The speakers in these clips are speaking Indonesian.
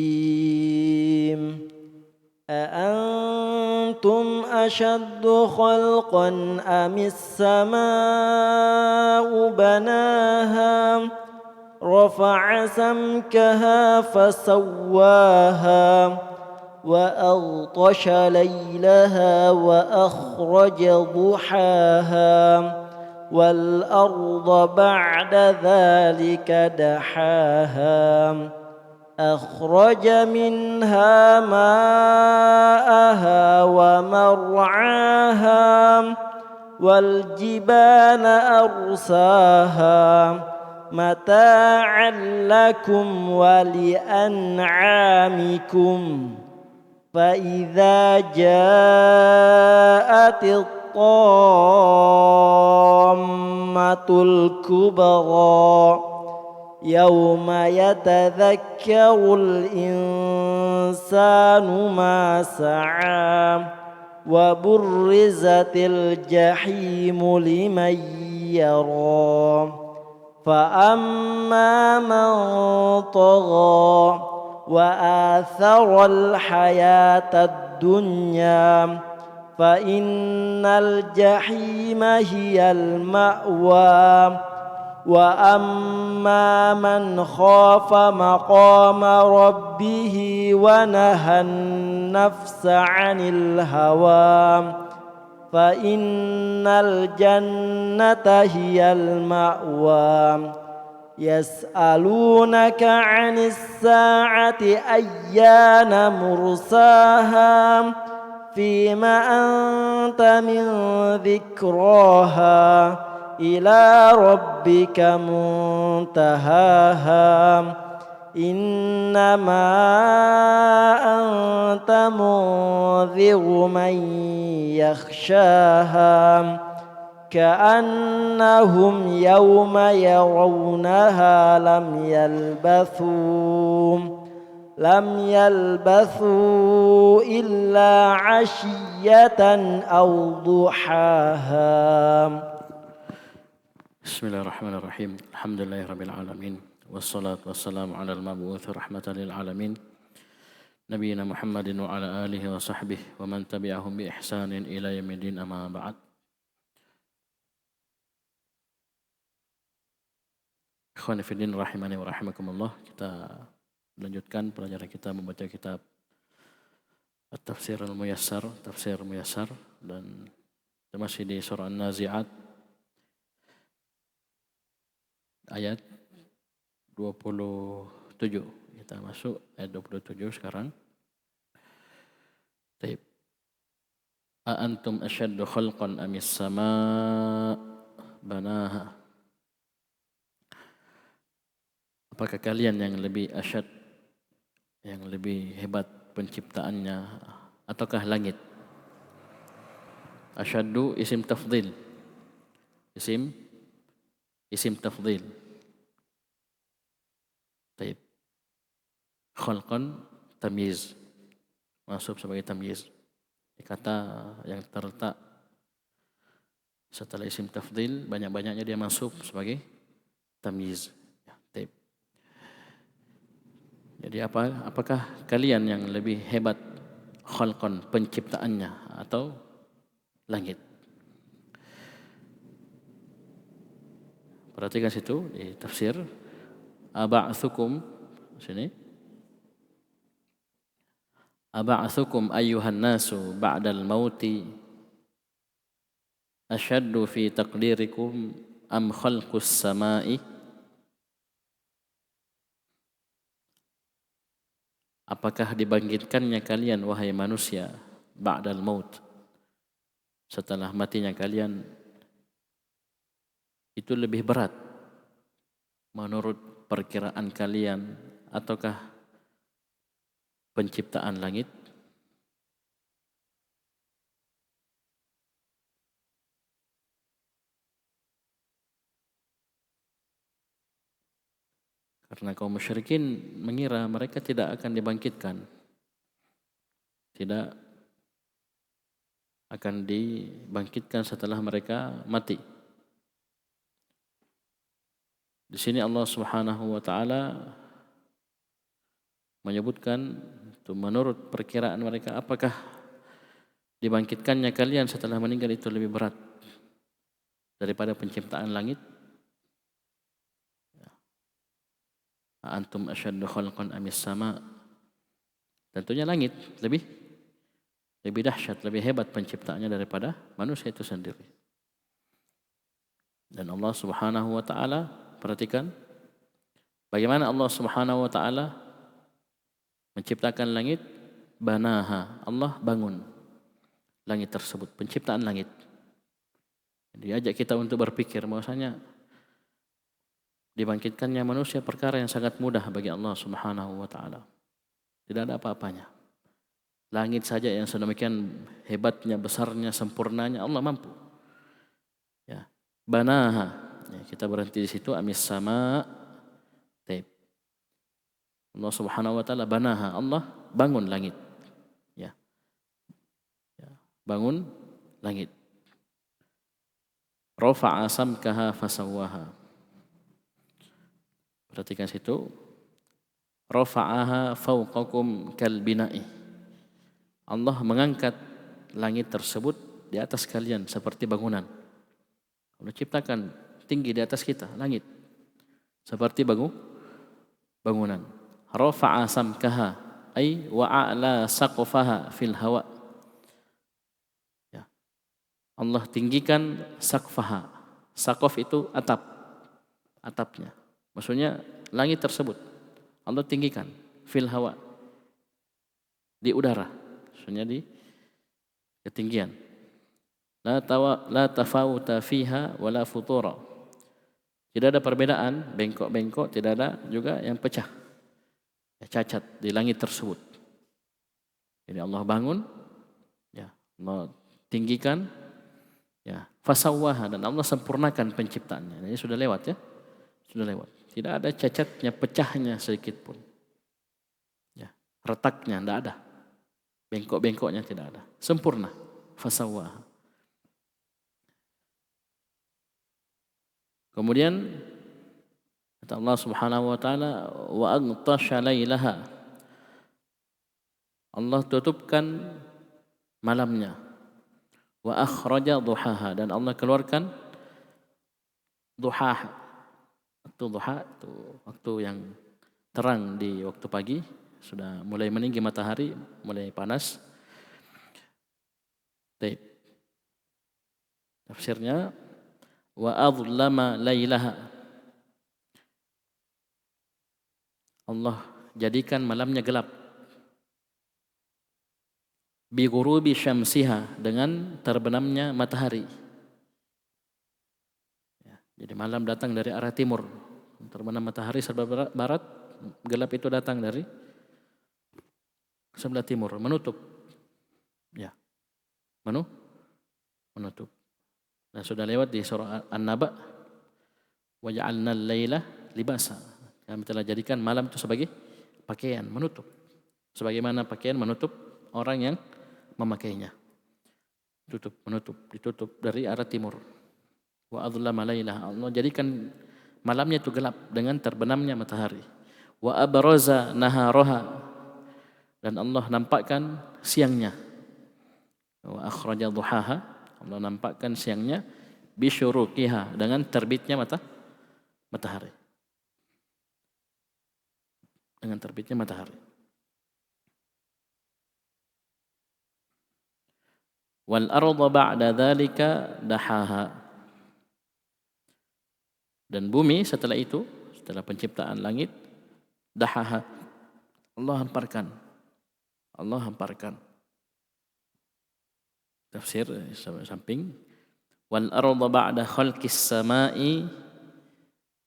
الرجيم أأنتم أشد خلقا أم السماء بناها رفع سمكها فسواها وأغطش ليلها وأخرج ضحاها والأرض بعد ذلك دحاها أخرج منها ماءها ومرعاها والجبال أرساها متاعا لكم ولأنعامكم فإذا جاءت الطامة الكبرى يوم يتذكر الإنسان ما سعى وبرزت الجحيم لمن يرى فأما من طغى وآثر الحياة الدنيا فإن الجحيم هي المأوى وأما من خاف مقام ربه ونهى النفس عن الهوى فإن الجنة هي المأوى يسألونك عن الساعة أيان مرساها فيما أنت من ذكراها إلى ربك منتهاها إنما أنت منذر من يخشاها كأنهم يوم يرونها لم يلبثوا إلا عشية أو ضحاها. Bismillahirrahmanirrahim. Alhamdulillahirabbil alamin. Wassalatu wassalamu ala al-mab'uts rahmatan lil alamin. Nabiyina Muhammadin wa ala alihi wa sahbihi wa man tabi'ahum bi ihsanin ila yaumil amma ba'd. Ikhwani fi din rahimani wa rahimakumullah. Kita lanjutkan pelajaran kita membaca kitab At-Tafsir al-Muyassar, Tafsir Muyassar, dan kita masih di surah An-Nazi'at ayat 27. Kita masuk ayat 27 sekarang. Baik. A antum asyaddu khalqan amis sama banaha. Apakah kalian yang lebih asyad, yang lebih hebat penciptaannya, ataukah langit? Asyaddu isim tafdhil. Isim tafdhil. Baik. Khalqan tamyiz. Masuk sebagai tamyiz. Kata yang terletak setelah isim tafdhil banyak-banyaknya dia masuk sebagai tamyiz. Ya, baik. Jadi apakah kalian yang lebih hebat khalqan penciptaannya atau langit? Perhatikan situ di tafsir aba'atsukum sini. Aba'atsukum ayyuhan nasu ba'dal mauti asyaddu fi taqdirikum am khalqus samai. Apakah dibangkitkannya kalian wahai manusia ba'dal maut, setelah matinya kalian, itu lebih berat menurut perkiraan kalian ataukah penciptaan langit? Karena kaum musyrikin mengira mereka tidak akan dibangkitkan, tidak akan dibangkitkan setelah mereka mati. Di sini Allah Subhanahu wa taala menyebutkan itu menurut perkiraan mereka, apakah dibangkitkannya kalian setelah meninggal itu lebih berat daripada penciptaan langit? Antum asyaddu khalqan amis sama. Tentunya langit lebih dahsyat, lebih hebat penciptaannya daripada manusia itu sendiri. Dan Allah Subhanahu wa taala, perhatikan bagaimana Allah Subhanahu wa taala menciptakan langit. Banaha, Allah bangun langit tersebut, penciptaan langit. Diajak kita untuk berpikir bahwasanya dibangkitkannya manusia perkara yang sangat mudah bagi Allah Subhanahu wa taala. Tidak ada apa-apanya. Langit saja yang sedemikian hebatnya, besarnya, sempurnanya, Allah mampu. Ya. Banaha. Ya, kita berhenti di situ. Amis sama. Taib. Allah Subhanahu wa taala banaha. Allah bangun langit. Ya. Ya. Bangun langit. Rafa'a samkaha fasawwaha. Perhatikan situ. Rafa'aha fawqakum kal bina'i. Allah mengangkat langit tersebut di atas kalian seperti bangunan. Allah ciptakan tinggi di atas kita, langit. Seperti bangunan. Rafa'a samkaha ay wa'ala saqfaha fil hawa. Ya. Allah tinggikan saqfaha. Saqaf itu atapnya. Maksudnya langit tersebut Allah tinggikan fil hawa, di udara, maksudnya di ketinggian. La tafawuta fiha wala futura. Tidak ada perbedaan, bengkok-bengkok, tidak ada juga yang pecah, cacat di langit tersebut. Jadi Allah bangun, ya, Allah tinggikan, ya, fasawwaha, dan Allah sempurnakan penciptaannya. Ini sudah lewat, ya, sudah lewat. Tidak ada cacatnya, pecahnya sedikit pun. Ya, retaknya tidak ada. Bengkok-bengkoknya tidak ada. Sempurna. Fasawwaha. Kemudian kata Allah Subhanahu wa taala, wa aghtasha lailaha. Allah tutupkan malamnya. Wa akhraja duhaha, dan Allah keluarkan duhaha. Waktu duha itu waktu yang terang di waktu pagi, sudah mulai meninggi matahari, mulai panas. Baik. Tafsirnya wa adlama lailaha. Allah jadikan malamnya gelap. Bi ghurubi syamsiha, dengan terbenamnya matahari. Jadi malam datang dari arah timur, terbenam matahari sebelah barat, gelap itu datang dari sebelah timur, menutup. Ya, menutup. Nah, sudah lewat di surah An-Naba, wa ja'alna al-laila libasa. Kami telah jadikan malam itu sebagai pakaian, menutup. Sebagaimana pakaian menutup orang yang memakainya. Ditutup dari arah timur. Wa adlama lailah, Allah jadikan malamnya itu gelap dengan terbenamnya matahari. Wa abraza naharaha, dan Allah nampakkan siangnya. Wa akhraja duhaha, Allah nampakkan siangnya bisyuruqiha, dengan terbitnya matahari. Dengan terbitnya matahari. Wal arda ba'da dzalika dahaha, dan bumi setelah itu, setelah penciptaan langit, dahaha, Allah hamparkan. Tafsir samping, wal arda ba'da khalqis samai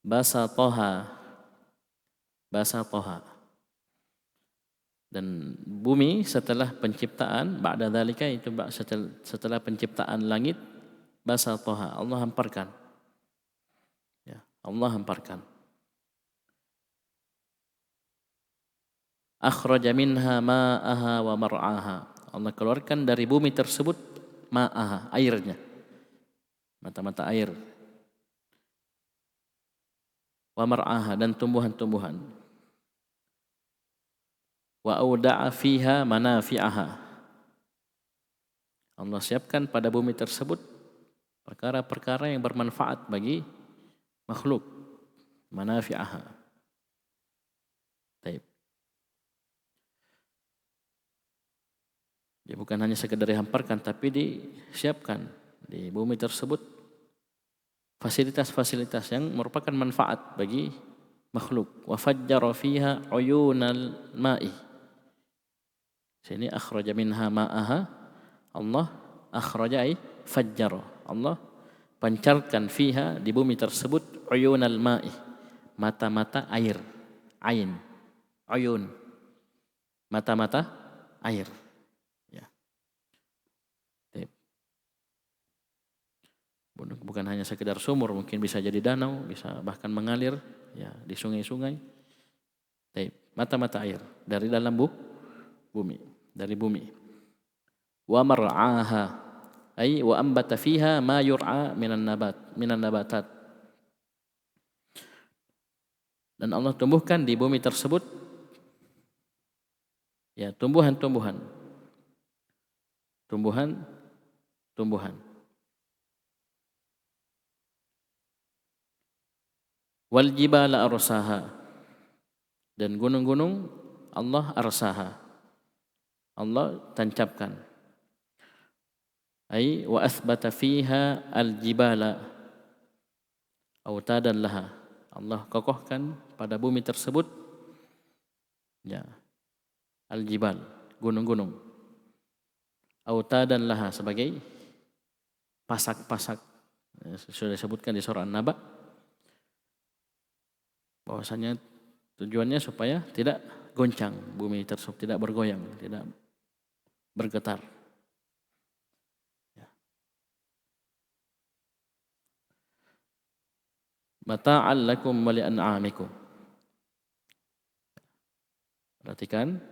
basataha. Dan bumi setelah penciptaan, ba'da dzalika, itu setelah penciptaan langit, basataha, Allah hamparkan. Allah hamparkan. Akhraja minha ma'aha wa mar'aha, Allah keluarkan dari bumi tersebut ma'aha, airnya, mata-mata air, wa mar'aha, dan tumbuhan-tumbuhan. wa auda'a fiha manafi'aha. Allah siapkan pada bumi tersebut perkara-perkara yang bermanfaat bagi makhluk, manafi'aha. Taib. Dia bukan hanya sekedar dihamparkan, tapi disiapkan di bumi tersebut fasilitas-fasilitas yang merupakan manfaat bagi makhluk. Wa fajjara fiha uyunal ma'i. Sini akhraja minha ma'aha. Allah akhraja ay fajjara. Allah pancarkan fiha di bumi tersebut uyunal ma'i. Mata-mata air. Ain. Uyun. Mata-mata air. Bukan hanya sekedar sumur, mungkin bisa jadi danau, bisa bahkan mengalir ya di sungai-sungai. Mata-mata air dari dalam bumi, dari bumi. Wa mar'aha ay wa ambata fiha ma yur'a minan nabatat. Dan Allah tumbuhkan di bumi tersebut ya tumbuhan-tumbuhan. Wal jibala arsaha, dan gunung-gunung Allah arsaha, Allah tancapkan. Ai wa athbata fiha al jibala autadan laha, Allah kokohkan pada bumi tersebut ya al jibal, gunung-gunung, autadan laha, sebagai pasak-pasak. Sudah disebutkan di surah An-Naba bahwasanya tujuannya supaya tidak goncang bumi tersebut, tidak bergoyang, tidak bergetar. Mata'al lakum wa li'an'amikum. Perhatikan,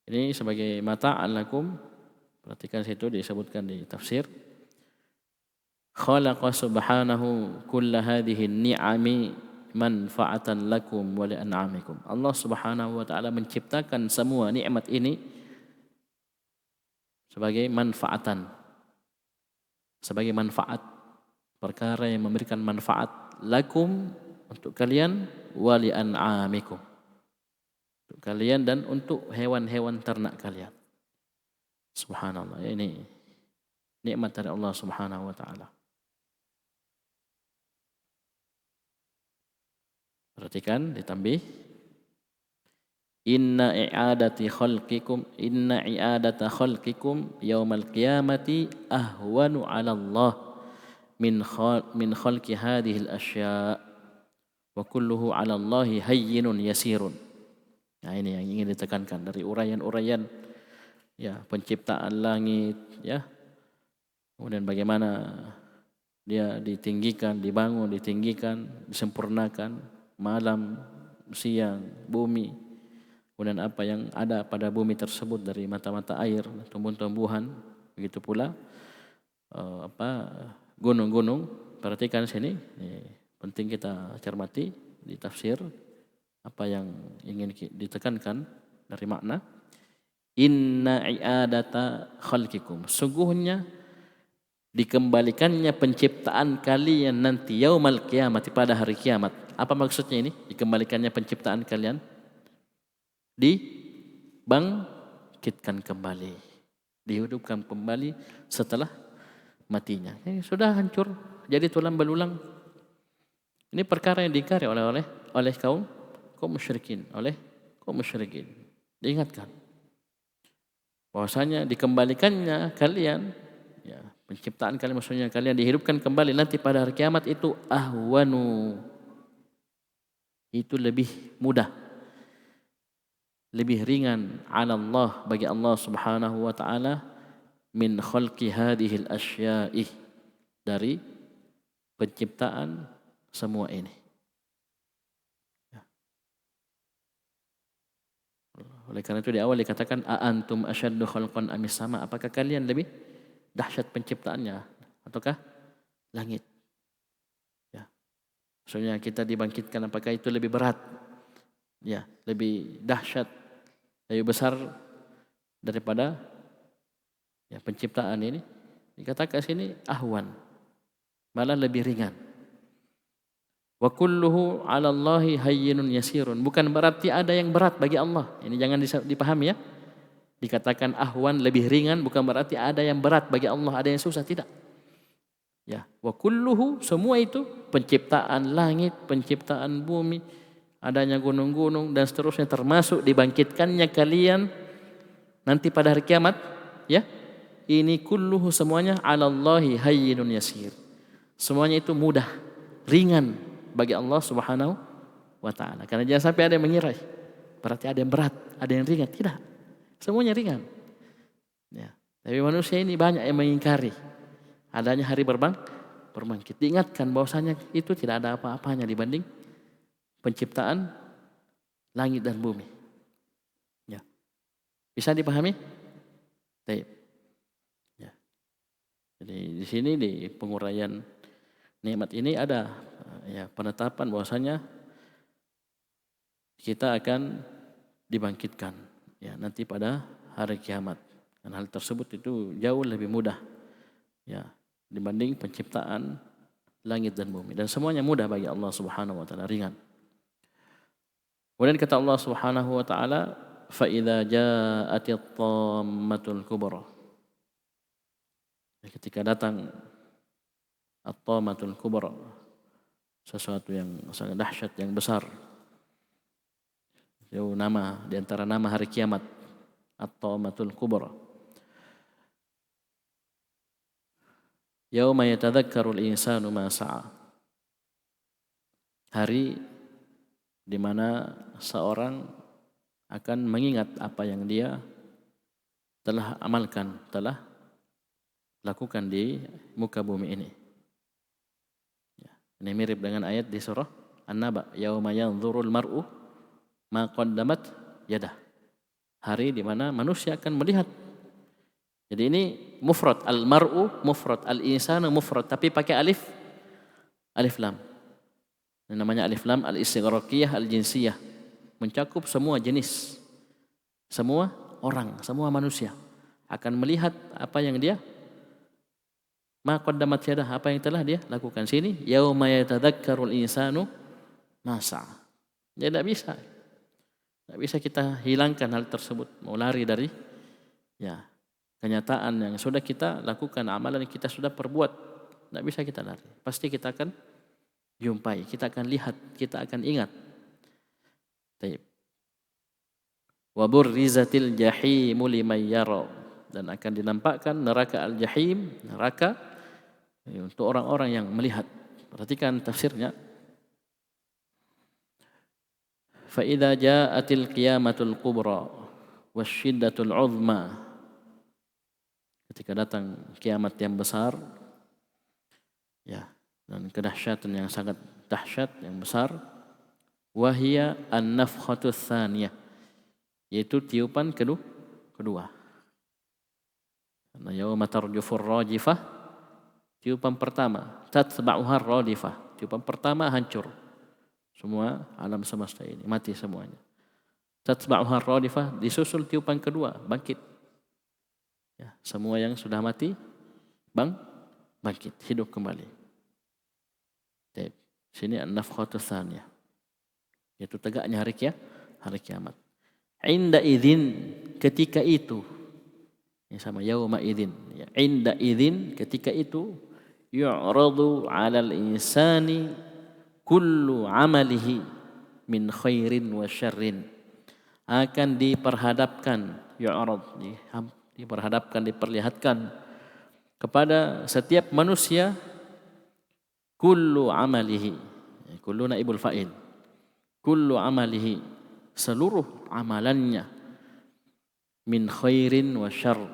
ini sebagai mata'al lakum. Perhatikan situ disebutkan di tafsir. Khalaqa subhanahu kulla hadhihi ni'ami manfa'atan lakum wa li'an'amikum. Allah Subhanahu wa taala menciptakan semua nikmat ini sebagai manfaatan. Sebagai manfaat, perkara yang memberikan manfaat lakum, untuk kalian, wa li'an'amikum, untuk kalian dan untuk hewan-hewan ternak kalian. Subhanallah, ini nikmat dari Allah Subhanahu wa taala. Perhatikan ditambih, inna i'adata khalqikum yaumal qiyamati ahwanu 'ala Allah min khalqi hadhihi al-asya' wa kulluhu 'ala Allahi hayyinun yasirun. Nah, ini yang ingin ditekankan dari uraian-uraian ya penciptaan langit ya. Kemudian bagaimana dia ditinggikan, dibangun, ditinggikan, disempurnakan, malam, siang, bumi. Kemudian apa yang ada pada bumi tersebut dari mata-mata air, tumbuh-tumbuhan, begitu pula gunung-gunung. Perhatikan sini, penting kita cermati di tafsir apa yang ingin ditekankan dari makna. Inna i'adata khalqikum, sungguhnya dikembalikannya penciptaan kalian nanti yaumal qiyamati, pada hari kiamat. Apa maksudnya ini? Dikembalikannya penciptaan kalian, dibangkitkan kembali, dihidupkan kembali setelah matinya. Sudah hancur, jadi tulang belulang. Ini perkara yang diingkari oleh kaum musyrikin, Diingatkan bahwasanya dikembalikannya kalian, ya, penciptaan kalian, maksudnya kalian dihidupkan kembali nanti pada hari kiamat, itu ahwanu, itu lebih mudah, lebih ringan, 'ala Allah, bagi Allah Subhanahu wa taala, min khalqi hadhil asya'i, dari penciptaan semua ini. Oleh karena itu di awal dikatakan a antum asyaddu khalqan amis sama, apakah kalian lebih dahsyat penciptaannya ataukah langit? Ya. Maksudnya kita dibangkitkan, apakah itu lebih berat ya, lebih dahsyat, lebih besar daripada ya penciptaan ini. Dikatakan sini ahwan, malah lebih ringan. Wa kulluhu 'ala Allahi hayyinun yasirun. Bukan berarti ada yang berat bagi Allah. Ini jangan dipahami ya. Dikatakan ahwan lebih ringan bukan berarti ada yang berat bagi Allah, ada yang susah, tidak. Ya, wa kulluhu semua itu, penciptaan langit, penciptaan bumi, adanya gunung-gunung dan seterusnya, termasuk dibangkitkannya kalian nanti pada hari kiamat, ya. Ini kulluhu semuanya 'ala Allahi hayyinun yasir. Semuanya itu mudah, ringan bagi Allah Subhanahu wa taala. Karena jangan sampai ada yang mengira berarti ada yang berat, ada yang ringan. Tidak. Semuanya ringan. Ya. Tapi manusia ini banyak yang mengingkari adanya hari berbangkit. Diingatkan bahwasanya itu tidak ada apa-apanya dibanding penciptaan langit dan bumi. Ya. Bisa dipahami? Baik. Ya. Jadi di sini di penguraian nikmat ini ada ya penetapan bahwasanya kita akan dibangkitkan ya nanti pada hari kiamat. Dan hal tersebut itu jauh lebih mudah ya dibanding penciptaan langit dan bumi, dan semuanya mudah bagi Allah Subhanahu wa taala, ringan. Kemudian kata Allah Subhanahu wa taala, fa idza ja'atit tammatul kubra. Ketika datang at-tammatul kubra, sesuatu yang sangat dahsyat, yang besar. Itu nama di antara nama hari kiamat, at-tammatul kubra. Yauma yatadzakkarul insanu ma sa'a. Hari di mana seorang akan mengingat apa yang dia telah amalkan, telah lakukan di muka bumi ini. Ini mirip dengan ayat di surah An-Naba, yauma yanzurul mar'u ma qaddamat yadah. Hari di mana manusia akan melihat. Jadi ini mufrad, al-mar'u mufrad, al-insanu mufrad, tapi pakai alif lam. Ini namanya alif lam al-istighraqiyah al-jinsiyah. Mencakup semua jenis, semua orang, semua manusia akan melihat apa yang dia ma qaddamat yadah, apa yang telah dia lakukan. Sini yauma yatadzakkarul insanu ma sa'a. Jadi tidak bisa kita hilangkan hal tersebut, mau lari dari ya kenyataan yang sudah kita lakukan, amalan yang kita sudah perbuat. Tidak bisa kita lari. Pasti kita akan jumpai, kita akan lihat, kita akan ingat. Taib. Wa burrizatil jahimu liman yara, dan akan dinampakkan neraka al-jahim, neraka untuk orang-orang yang melihat. Perhatikan tafsirnya. Fa idza ja'atil qiyamatul kubra wasyiddatul 'uzma. Ketika datang kiamat yang besar ya, dan kedahsyatan yang sangat dahsyat, yang besar, wahia an-nafkhatus tsaniyah, yaitu tiupan kedua. Karena yauma tarjufur rajifah, tiupan pertama, tatba'uhar radifah, tiupan pertama hancur. Semua alam semesta ini mati semuanya. Tatba'uhar radifah, disusul tiupan kedua, bangkit. Ya, semua yang sudah mati bangkit, hidup kembali. Baik, sini an-nafkhatus tsaniyah, yaitu tegaknya hari kiamat. Inda idzin, ketika itu. Ini sama yauma idzin. Ya, inda idzin, ketika itu, yu'radu 'alal insani kullu 'amalihi min khairin wa syarrin. Akan diperhadapkan, yu'rad, diperhadapkan, diperlihatkan kepada setiap manusia kullu amalihi, kullu naibul fa'il, kullu amalihi, seluruh amalannya, min khairin wa syarr,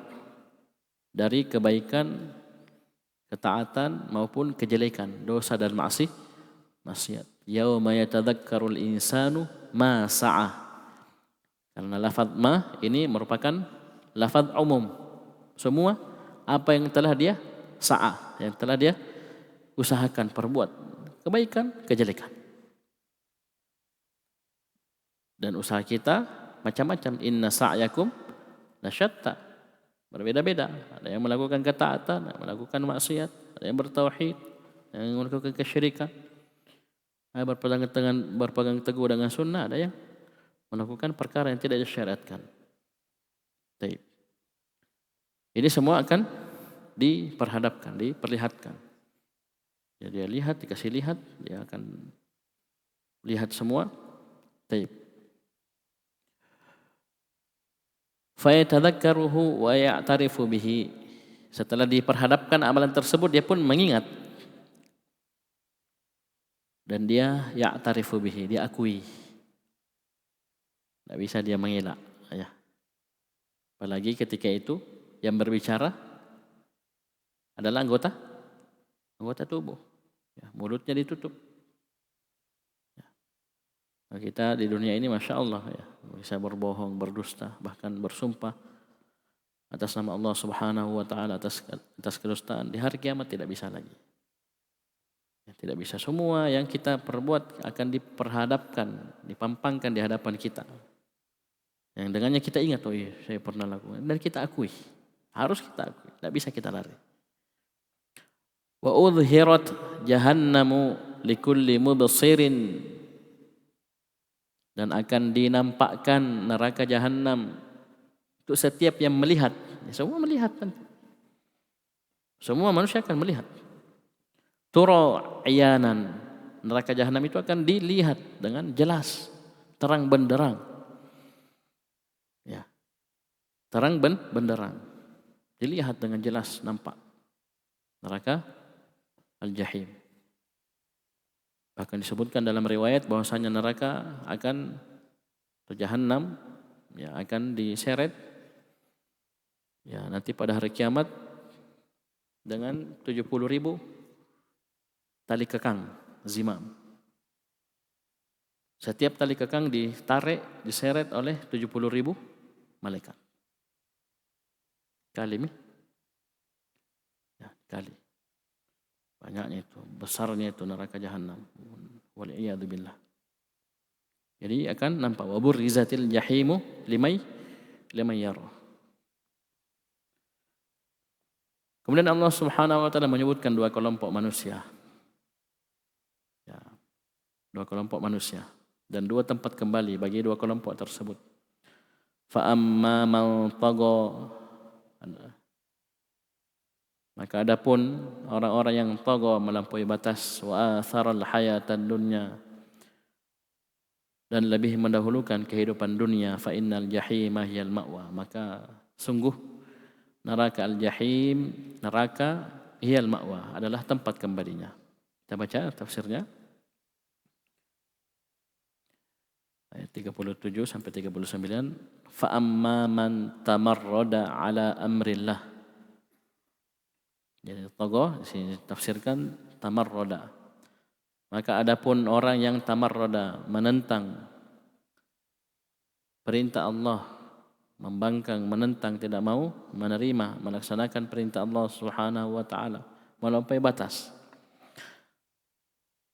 dari kebaikan, ketaatan maupun kejelekan, dosa dan maksiat. Yauma yatadzakkarul insanu ma sa'ah. Karena lafaz ma ini merupakan lafaz umum, semua apa yang telah dia sa'ah, yang telah dia usahakan, perbuat, kebaikan, kejelekan. Dan usaha kita macam-macam. Inna sa'yakum lasyatta. Berbeda-beda. Ada yang melakukan ketaatan, ada yang melakukan maksiat, ada yang bertauhid, ada yang melakukan kesyirikan, ada berpegang teguh dengan sunnah, ada yang melakukan perkara yang tidak disyariatkan. Baik. Ini semua akan diperhadapkan, diperlihatkan. Jadi dia lihat, dikasih lihat, dia akan lihat semua. Baik. Fayatadhakkaruhu wa ya'tarifu bihi. Setelah diperhadapkan amalan tersebut, dia pun mengingat. Dan dia ya'tarifu bihi, dia akui. Tidak bisa dia mengelak. Ya. Apalagi ketika itu yang berbicara adalah anggota tubuh. Ya, mulutnya ditutup. Ya. Nah, kita di dunia ini Masya Allah ya, bisa berbohong, berdusta, bahkan bersumpah atas nama Allah Subhanahu wa Ta'ala atas kedustaan. Di hari kiamat tidak bisa lagi. Ya, tidak bisa. Semua yang kita perbuat akan diperhadapkan, dipampangkan di hadapan kita. Yang dengannya kita ingat, oh iya saya pernah lakukan. Dan kita akui. Harus kita akui. Tidak bisa kita lari. Wa udhirat jahannamu likulli mubsirin. Dan akan dinampakkan neraka jahanam untuk setiap yang melihat. Semua melihat nanti. Semua manusia akan melihat. Tura iyanan. Neraka jahanam itu akan dilihat dengan jelas. Terang benderang. Ya. Terang benderang. Dilihat dengan jelas, nampak. Neraka Al-Jahim. Bahkan disebutkan dalam riwayat bahwasanya neraka akan atau Jahannam ya akan diseret ya nanti pada hari kiamat dengan 70.000 tali kekang zimam. Setiap tali kekang ditarik, diseret oleh 70.000 malaikat. Kali ya, kali. Banyaknya itu, besarnya itu neraka jahanam. Wal'iyadzubillah. Jadi akan nampak wabur rizatil jahimu limay yara. Kemudian Allah Subhanahu wa Ta'ala menyebutkan dua kelompok manusia. Ya, dua kelompok manusia dan dua tempat kembali bagi dua kelompok tersebut. Fa amma man tagha. Maka adapun orang-orang yang tagha melampaui batas wa atharal hayatad dunya dan lebih mendahulukan kehidupan dunia fa innal jahima hiyal ma'wa, maka sungguh neraka al-jahim, neraka hiyal ma'wa adalah tempat kembalinya. Kita baca tafsirnya ayat 37 sampai 39. Fa amma man tamarrada ala amrillah. Jadi tagha disini tafsirkan tamarrada. Maka adapun orang yang tamarrada menentang perintah Allah, membangkang, menentang, tidak mau menerima, melaksanakan perintah Allah Subhanahu wa Ta'ala, melampaui batas.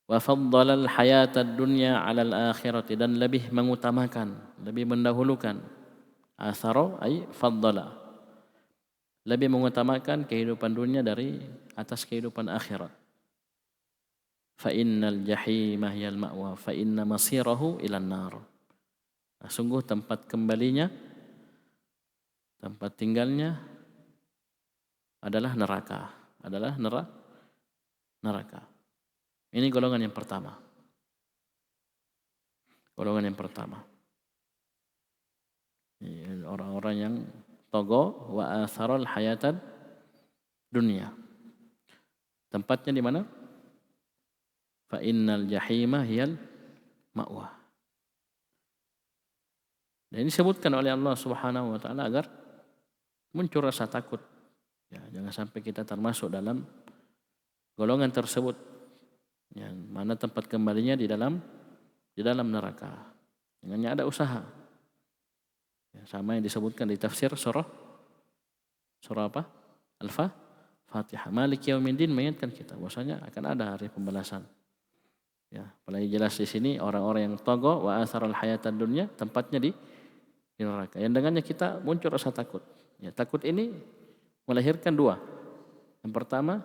Wa faddala al-hayata ad-dunya 'ala al-akhirati, dan lebih mengutamakan, lebih mendahulukan. Athara ay faddala. Lebih mengutamakan kehidupan dunia dari atas kehidupan akhirat. Fa innal jahima hiyal ma'wa fa inna masirahu ilan nar. Nah, sungguh tempat kembalinya, tempat tinggalnya adalah neraka, neraka. Ini golongan yang pertama. Golongan yang pertama. Orang-orang yang tagha wa atharal hayatad dunya. Tempatnya di mana? Fa innal jahima hiyal ma'wa. Dan ini disebutkan oleh Allah Subhanahu wa Ta'ala agar muncul rasa takut. Ya, jangan sampai kita termasuk dalam golongan tersebut. Yang mana tempat kembalinya di dalam neraka. Dengannya ada usaha. Ya, sama yang disebutkan di tafsir surah apa? Al-Fatihah. Malik Yaumiddin mengingatkan kita bahwasanya akan ada hari pembalasan. Ya, apalagi jelas di sini orang-orang yang togo wa atharal hayatad dunya tempatnya di neraka. Yang dengannya kita muncul rasa takut. Ya, takut ini melahirkan dua. Yang pertama,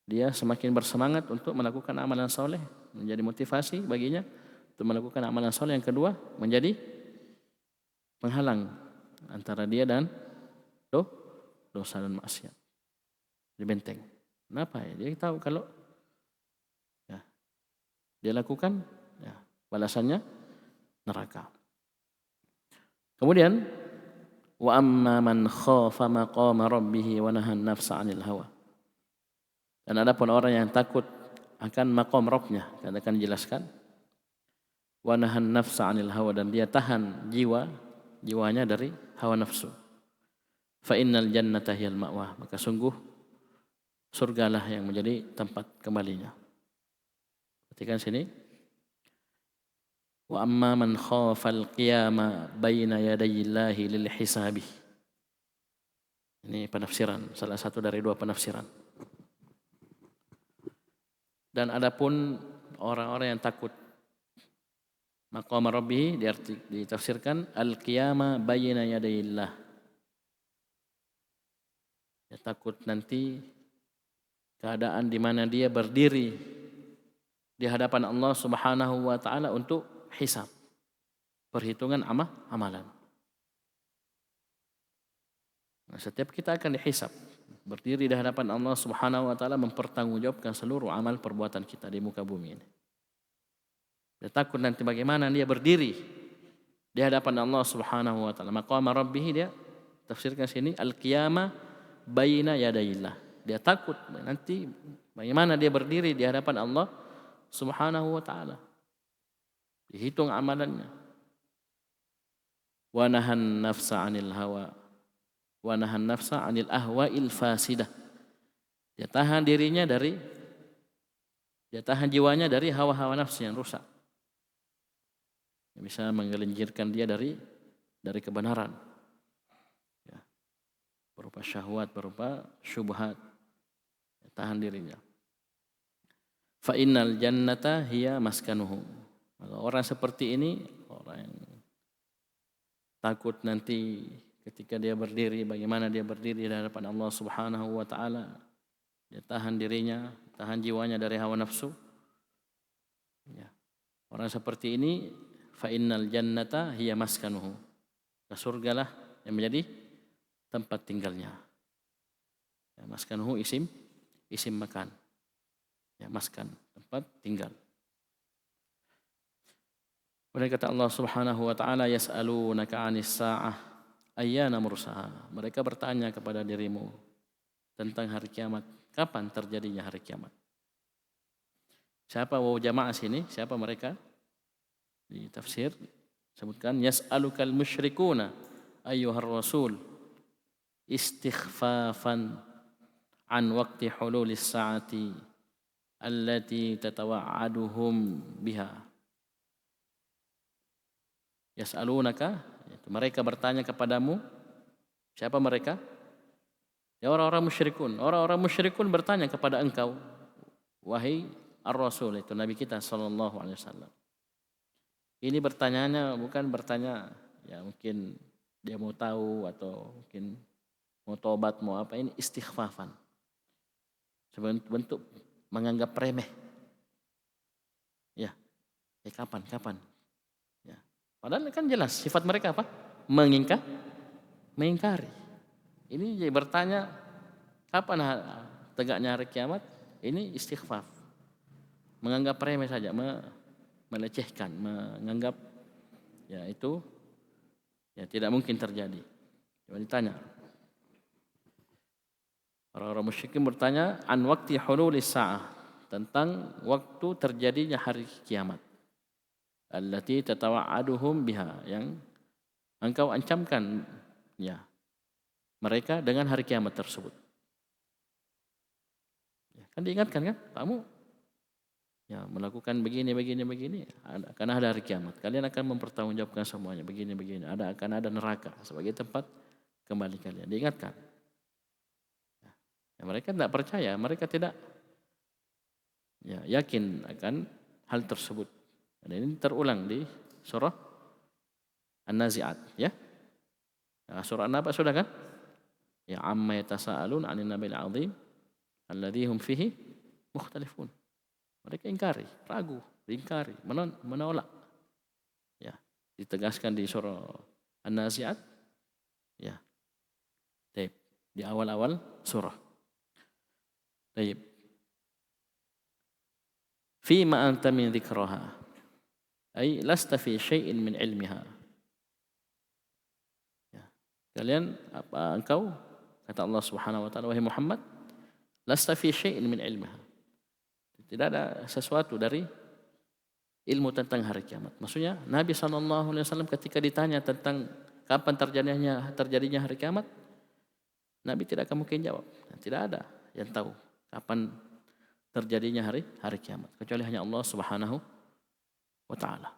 dia semakin bersemangat untuk melakukan amalan soleh, menjadi motivasi baginya untuk melakukan amalan soleh. Yang kedua, menjadi penghalang antara dia dan dosa dan maksiat. Di benteng. Kenapa ya? Dia tahu kalau ya, dia lakukan, ya, balasannya neraka. Kemudian wa amma man khafa maqama rabbih wa nahan nafsa 'anil hawa. Dan adapun orang yang takut akan maqam Rabbnya, akan dijelaskan, wa nahan nafsa 'anil hawa, dan dia tahan jiwanya dari hawa nafsu. Fa innal jannata hiyal ma'wa, maka sungguh surgalah yang menjadi tempat kembalinya. Perhatikan sini. Wa amma man khafal qiyama baina yadayillahi lil hisabi. Ini penafsiran, salah satu dari dua penafsiran. Dan adapun orang-orang yang takut maqam rabbih ditafsirkan al-qiyama baina yadayillah. Ya, takut nanti keadaan di mana dia berdiri di hadapan Allah Subhanahu wa taala untuk hisab, perhitungan amalan. Nah, setiap kita akan dihisab, berdiri di hadapan Allah Subhanahu wa taala mempertanggungjawabkan seluruh amal perbuatan kita di muka bumi ini. Dia takut nanti bagaimana dia berdiri di hadapan Allah Subhanahu wa taala. Maqam rabbih dia tafsirkan sini al-qiyamah baina yadayillah. Dia takut nanti bagaimana dia berdiri di hadapan Allah Subhanahu wa taala. Dihitung amalannya. Wa nahan nafsa 'anil hawa wa nahan nafsa 'anil ahwa'il fasidah. Dia tahan jiwanya dari hawa-hawa nafsu yang rusak. Yang bisa menggelincirkan dia dari kebenaran. Ya. Berupa syahwat, berupa syubhat. Ya, tahan dirinya. Fa innal jannata hiya maskanuhu. Orang seperti ini, orang yang takut nanti ketika dia berdiri, bagaimana dia berdiri di hadapan Allah Subhanahu wa taala. Dia tahan dirinya, tahan jiwanya dari hawa nafsu. Ya. Orang seperti ini, fa innal jannata hiya maskanuhu. Surgalah yang menjadi tempat tinggalnya. Ya, maskanuhu isim makan. Ya, maskan, tempat tinggal. Kemudian kata Allah Subhanahu wa taala, yas'alunaka 'anis sa'ah ayyana mursaha. Mereka bertanya kepada dirimu tentang hari kiamat, kapan terjadinya hari kiamat. Siapa wawu jamaah sini? Siapa mereka? Di tafsir sebutkan yas'alukal musyrikuna ayyuhar rasul istighfafan an waqti hululis sa'ati allati tatawa'aduhum biha. Yas'alunaka, mereka bertanya kepadamu. Siapa mereka? Ya, orang-orang musyrikun. Orang-orang musyrikun bertanya kepada engkau, wahai ar-rasul, itu nabi kita sallallahu alaihi wasallam. Ini bertanyanya bukan bertanya ya mungkin dia mau tahu atau mungkin mau tobat mau apa, ini istighfafan. Sebentuk bentuk menganggap remeh. Ya, kapan? Ya. Padahal kan jelas sifat mereka apa? Mengingkari. Ini jadi bertanya kapan tegaknya hari kiamat? Ini istighfaf. Menganggap remeh saja, melecehkan, menganggap ya itu ya tidak mungkin terjadi. Coba ditanya. Orang-orang musyrikin bertanya an waqti hululis sa'ah, tentang waktu terjadinya hari kiamat. Allati tatawa'aduhum biha, yang engkau ancamkan ya mereka dengan hari kiamat tersebut. Ya, kan diingatkan kan, kamu ya melakukan begini, akan ada hari kiamat. Kalian akan mempertanggungjawabkan semuanya begini. Akan ada neraka sebagai tempat kembali kalian. Diingatkan. Ya, mereka tidak percaya, mereka tidak ya, yakin akan hal tersebut. Dan ini terulang di surah An-Nazi'at, ya. Surah An-Naba sudah kan? Ya, amma yatasaalun 'anil nabil 'azim alladzi hum fihi mukhtalifun. Mereka ingkari, ragu, ingkari, menolak. Ya, ditegaskan di surah An-Nazi'at. Ya. Baik, di awal-awal surah. Baik. Fima anta min dzikraha. Ay lasta fi syai'in min ilmiha. Ya. Kalian engkau kata Allah Subhanahu wa taala, wahai Muhammad, lasta fi syai'in min ilmiha. Tidak ada sesuatu dari ilmu tentang hari kiamat. Maksudnya Nabi SAW ketika ditanya tentang kapan terjadinya hari kiamat, Nabi tidak akan mungkin jawab. Tidak ada yang tahu kapan terjadinya hari kiamat kecuali hanya Allah Subhanahu wa taala.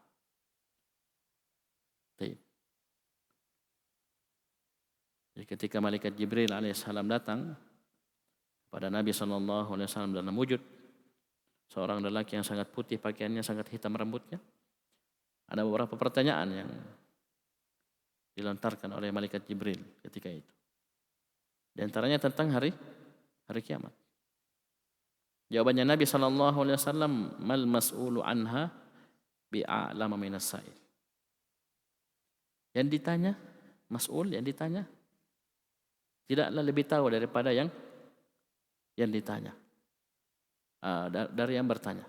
Baik. Jadi ketika malaikat Jibril alaihissalam datang pada Nabi SAW dalam wujud seorang lelaki yang sangat putih pakaiannya, sangat hitam rambutnya, ada beberapa pertanyaan yang dilontarkan oleh malaikat Jibril ketika itu. Di antaranya tentang hari kiamat. Jawabannya Nabi SAW, mal mas'ulu anha bi'a'lama minas sa'il. Yang ditanya, mas'ul yang ditanya, tidaklah lebih tahu daripada yang ditanya. Dari yang bertanya.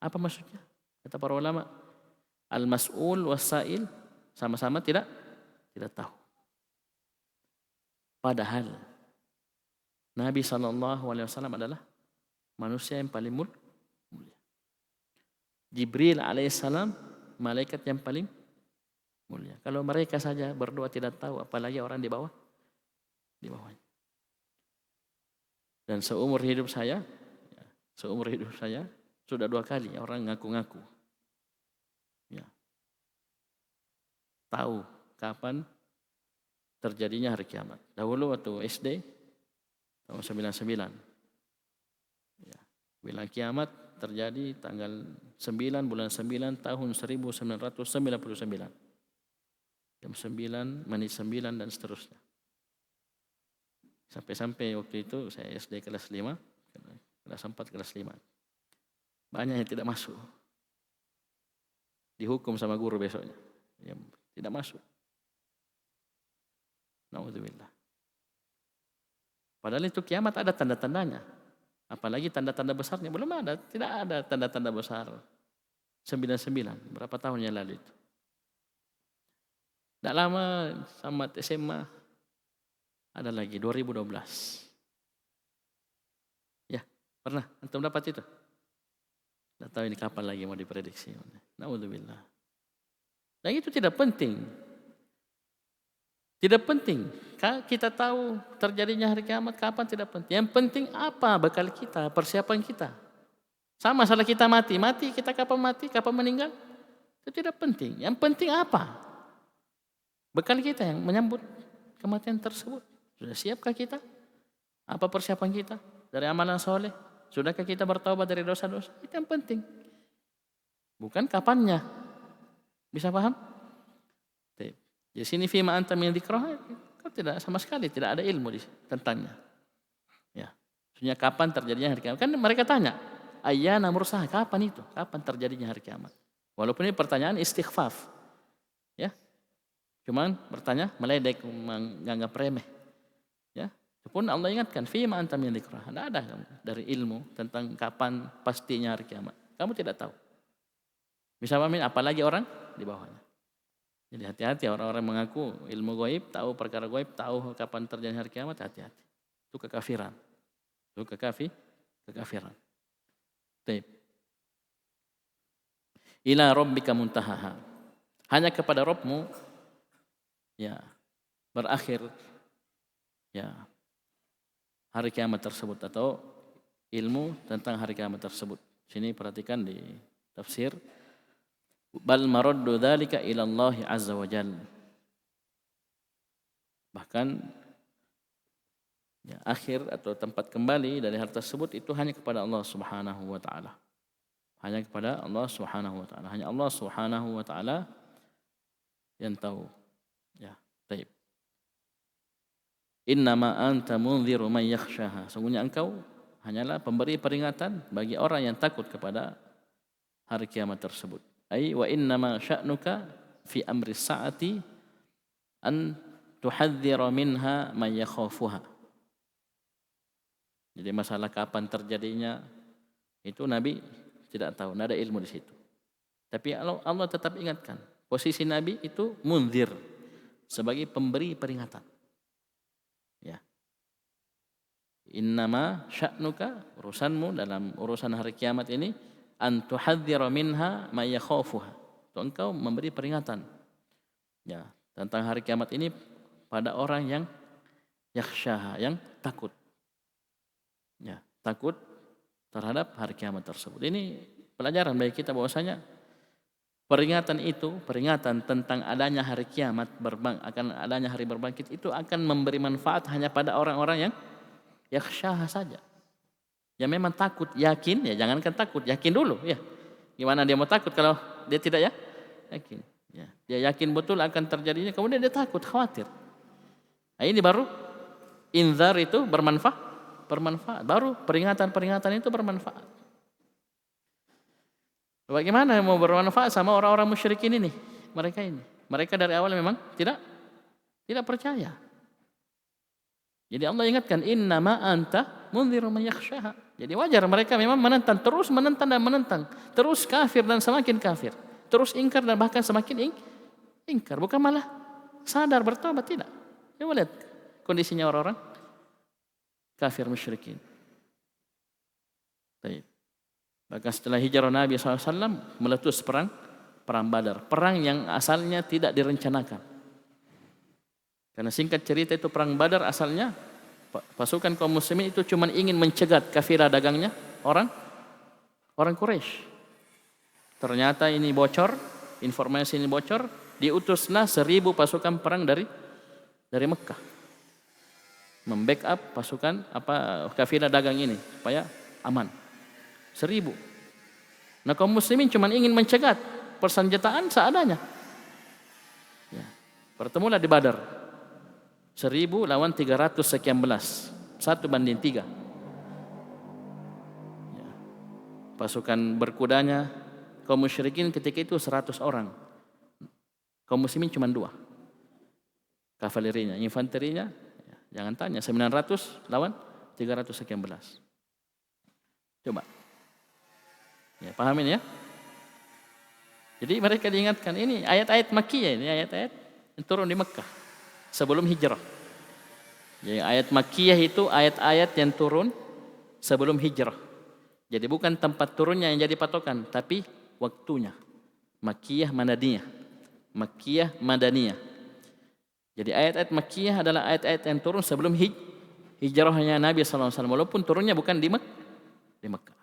Apa maksudnya? Kata para ulama, al-mas'ul was-sa'il sama-sama tidak tahu. Padahal Nabi SAW adalah manusia yang paling mulia. Jibril alaihissalam malaikat yang paling mulia. Kalau mereka saja berdua tidak tahu, apalagi orang di bawahnya. Dan seumur hidup saya sudah 2 kali orang ngaku-ngaku, ya, tahu kapan terjadinya hari kiamat. Dahulu waktu SD tahun 99, ya, bilang kiamat terjadi tanggal 9 bulan 9 tahun 1999. Jam 9, menit 9 dan seterusnya. Sampai waktu itu saya SD kelas 5, kelas 4, kelas 5. Banyak yang tidak masuk. Dihukum sama guru besoknya. Yang tidak masuk. Na'udzubillah. Padahal itu kiamat ada tanda-tandanya. Apalagi tanda-tanda besarnya belum ada. Tidak ada tanda-tanda besar. 99, berapa tahun yang lalu itu. Tidak lama sama SMA ada lagi 2012. Ya, pernah antum dapat itu? Tidak tahu ini kapan lagi mau diprediksi. Na'udzubillah. Dan itu tidak penting. Tidak penting. Kita tahu terjadinya hari kiamat kapan, tidak penting. Yang penting apa bekal kita, persiapan kita. Sama salah kita mati kita kapan meninggal, itu tidak penting. Yang penting apa? Bekal kita yang menyambut kematian tersebut. Sudah siapkah kita? Apa persiapan kita dari amalan soleh? Sudahkah kita bertaubat dari dosa-dosa? Itu yang penting. Bukan kapannya. Bisa paham? Di sini fima anta min dzikraha, kau tidak sama sekali tidak ada ilmu tentangnya. Ya. Maksudnya kapan terjadinya hari kiamat? Kan mereka tanya, ayyana mursaha, kapan itu? Kapan terjadinya hari kiamat? Walaupun ini pertanyaan istighfaf. Ya. Cuman bertanya meledek, menganggap remeh. Ya. Walaupun Allah ingatkan, fima anta min dzikraha. Tidak ada dari ilmu tentang kapan pastinya hari kiamat. Kamu tidak tahu. Bisa pahamin apalagi orang di bawahnya. Jadi hati-hati orang-orang mengaku ilmu gaib, tahu perkara gaib, tahu kapan terjadi hari kiamat, hati-hati. Itu kekafiran. Itu kekafiran. Baik. Ila rabbika muntahaha. Hanya kepada Rabbmu ya berakhir ya hari kiamat tersebut atau ilmu tentang hari kiamat tersebut. Sini perhatikan di tafsir, bal maraddu dzalika ila Allah azza wa jalla. Bahkan ya, akhir atau tempat kembali dari hal tersebut itu hanya kepada Allah Subhanahu wa taala. hanya kepada Allah Subhanahu wa taala. Hanya Allah Subhanahu wa taala yang tahu. Ya, baik. Innama anta munziru man yakhshaha. Sungguhnya engkau hanyalah pemberi peringatan bagi orang yang takut kepada hari kiamat tersebut. Ai wa innama sya'nuka fi amri sa'ati an tuhadzira minha man yakhafuha. Jadi masalah kapan terjadinya itu Nabi tidak tahu, tidak ada ilmu di situ. Tapi Allah tetap ingatkan, posisi Nabi itu munzir, sebagai pemberi peringatan. Ya. Innama sya'nuka, urusanmu dalam urusan hari kiamat ini, an tuhadzira minha ma yakhafuha. Itu engkau memberi peringatan. Ya, tentang hari kiamat ini pada orang yang yakhshaha, yang takut. Ya, takut terhadap hari kiamat tersebut. Ini pelajaran bagi kita bahwasanya peringatan itu, peringatan tentang adanya hari kiamat, akan adanya hari berbangkit itu akan memberi manfaat hanya pada orang-orang yang yakhshaha saja. Ya memang takut, yakin, ya jangankan takut, yakin dulu ya. Gimana dia mau takut kalau dia tidak yakin? Ya, dia yakin betul akan terjadinya, kemudian dia takut, khawatir. Nah, ini baru inzar itu bermanfaat. Baru peringatan-peringatan itu bermanfaat. Bagaimana mau bermanfaat sama orang-orang musyrikin ini? Mereka dari awal memang tidak percaya. Jadi Allah ingatkan, innama anta munziru man yakhshaha. Jadi wajar mereka memang menentang, terus menentang dan menentang, terus kafir dan semakin kafir, terus ingkar dan bahkan semakin ingkar. Bukan malah sadar bertobat, tidak. Coba lihat kondisinya orang-orang kafir musyrikin. Baik. Maka setelah hijrah Nabi SAW meletus perang Badar. Perang yang asalnya tidak direncanakan. Karena singkat cerita itu perang Badar asalnya pasukan kaum muslimin itu cuma ingin mencegat kafilah dagangnya orang Quraisy. Ternyata ini bocor, informasi ini bocor, diutuslah 1000 pasukan perang dari Mekah. Membackup pasukan kafilah dagang ini supaya aman. 1000. Nah kaum muslimin cuma ingin mencegat, persenjataan seadanya. Ya. Bertemulah di Badar. 1000 lawan 300 sekian belas. 1:3. Ya. Pasukan berkudanya kaum musyrikin ketika itu 100 orang. Kaum muslimin cuma 2. Kavalerinya, infanterinya, ya, jangan tanya, 900 lawan 300 sekian belas. Coba. Ya, pahamin ya. Jadi mereka diingatkan, ini ayat-ayat Makkiyah, ini ayat-ayat yang turun di Mekah sebelum hijrah. Jadi ayat Makkiyah itu ayat-ayat yang turun sebelum hijrah. Jadi bukan tempat turunnya yang jadi patokan, tapi waktunya. Makkiyah Madaniyah. Makkiyah Madaniyah. Jadi ayat-ayat Makkiyah adalah ayat-ayat yang turun sebelum hijrahnya Nabi SAW, walaupun turunnya bukan di Mekah.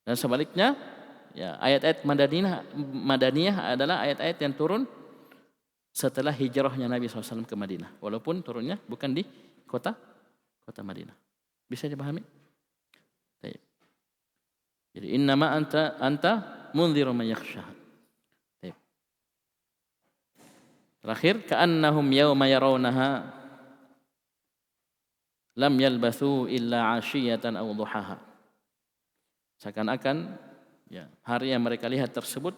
Dan sebaliknya, ya, ayat-ayat Madaniyah adalah ayat-ayat yang turun setelah hijrahnya Nabi SAW ke Madinah, walaupun turunnya bukan di kota Madinah. Bisa dipahami? Baik. Jadi innama anta munziru man yakhshaha. Baik. Terakhir, ka'annahum yawma yarawnaha lam yalbathu illa 'ashiyatan aw duhaha. Seakan-akan ya, hari yang mereka lihat tersebut,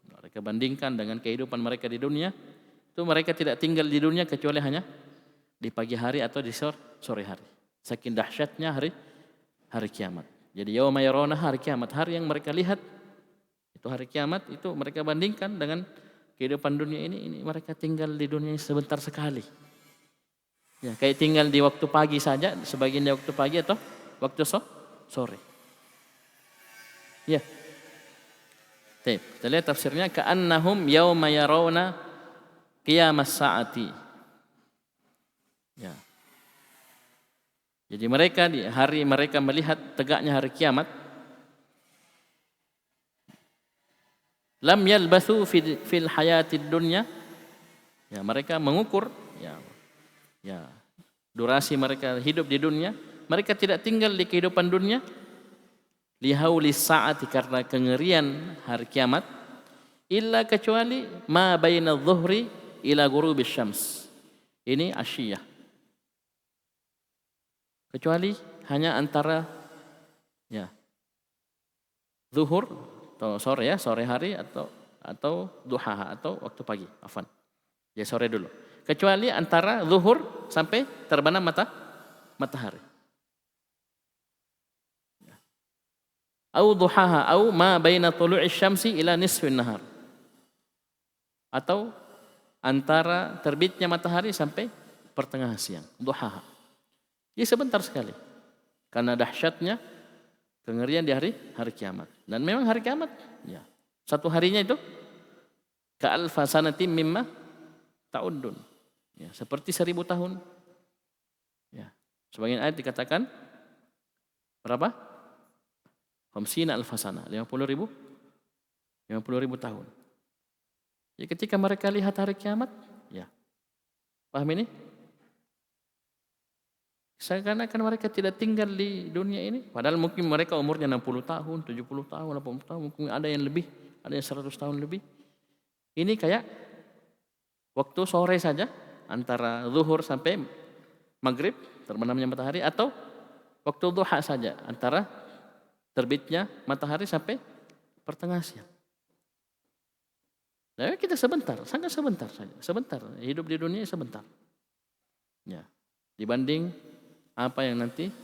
mereka bandingkan dengan kehidupan mereka di dunia, itu mereka tidak tinggal di dunia kecuali hanya di pagi hari atau di sore hari. Saking dahsyatnya hari kiamat. Jadi yauma yarawna, hari kiamat, hari yang mereka lihat itu hari kiamat, itu mereka bandingkan dengan kehidupan dunia ini mereka tinggal di dunia ini sebentar sekali. Ya, kayak tinggal di waktu pagi saja, sebagian di waktu pagi atau waktu sore. Ya. Kita lihat tafsirnya, ka'annahum yauma yarawna qiyamas sa'ati. Ya. Jadi mereka di hari mereka melihat tegaknya hari kiamat, lam yalbathu fil hayatid dunya. Ya, mereka mengukur ya durasi mereka hidup di dunia, mereka tidak tinggal di kehidupan dunia lihauli saati karena kengerian hari kiamat, illa kecuali ma baina dhuhri ila ghurubis syams. Ini asyiyah. Kecuali hanya antara ya zuhur atau sore ya, sore hari atau duha atau waktu pagi, afwan. Ya sore dulu. Kecuali antara zuhur sampai terbenam matahari. Au duhaha au ma baina tulu'i syamsi ila nisfin nahar. Atau antara terbitnya matahari sampai pertengahan siang, duhaha. Ini sebentar sekali. Karena dahsyatnya kengerian di hari kiamat. Dan memang hari kiamat, ya. Satu harinya itu ka'alfa sanatin mimma ta'uddun. Ya, seperti 1000 tahun. Ya. Sebagian ayat dikatakan berapa? Khamsina alfasana, 50.000 tahun. Ya, ketika mereka lihat hari kiamat, ya. Paham ini? Seakan-akan mereka tidak tinggal di dunia ini, padahal mungkin mereka umurnya 60 tahun, 70 tahun, 80 tahun, mungkin ada yang lebih, ada yang 100 tahun lebih. Ini kayak waktu sore saja, antara zuhur sampai maghrib, terbenamnya matahari, atau waktu duha saja, antara terbitnya matahari sampai pertengahan siang. Nah, kita sebentar, sangat sebentar saja, sebentar, hidup di dunia sebentar. Ya, dibanding apa yang nanti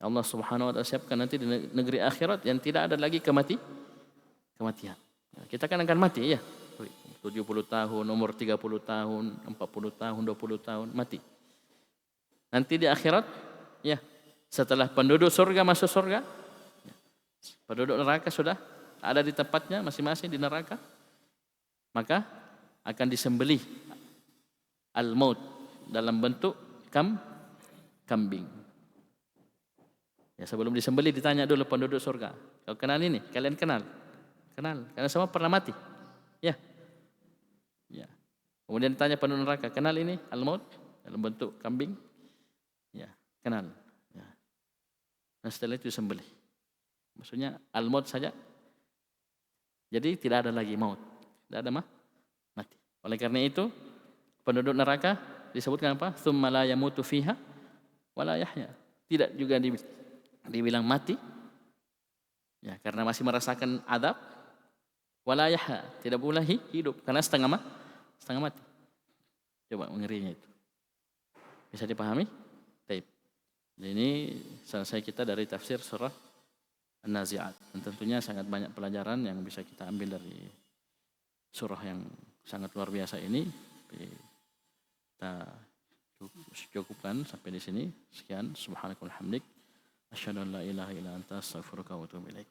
Allah Subhanahu wa taala siapkan nanti di negeri akhirat yang tidak ada lagi kematian. Nah, kita kan akan mati ya. 70 tahun, umur 30 tahun, 40 tahun, 20 tahun mati. Nanti di akhirat ya, setelah penduduk surga masuk surga, penduduk neraka sudah ada di tempatnya masing-masing di neraka, maka akan disembelih al-maut dalam bentuk kambing. Ya, sebelum disembelih ditanya dulu penduduk surga, kau kenal ini? Kalian kenal? Kenal, karena semua pernah mati. Ya. Ya. Kemudian ditanya penduduk neraka, kenal ini al-maut dalam bentuk kambing? Ya, kenal. Ya. Nah, setelah itu disembelih. Maksudnya al-maut saja. Jadi tidak ada lagi maut. Tidak ada mati. Oleh karena itu penduduk neraka disebutkan apa? Tsumma la yamutu fiha wa la yahya. Tidak juga dibilang mati. Ya, karena masih merasakan adab. Wa la yahya, tidak pula hidup karena setengah mati. Coba mengerinya itu. Bisa dipahami? Baik. Ini selesai kita dari tafsir surah An-Nazi'at. Dan tentunya sangat banyak pelajaran yang bisa kita ambil dari surah yang sangat luar biasa ini. Kita cukupkan sampai di sini. Sekian. Subhanakallahumma hamdik. Asyhadu an la ilaha illa anta astaghfiruka wa atubu ilaik.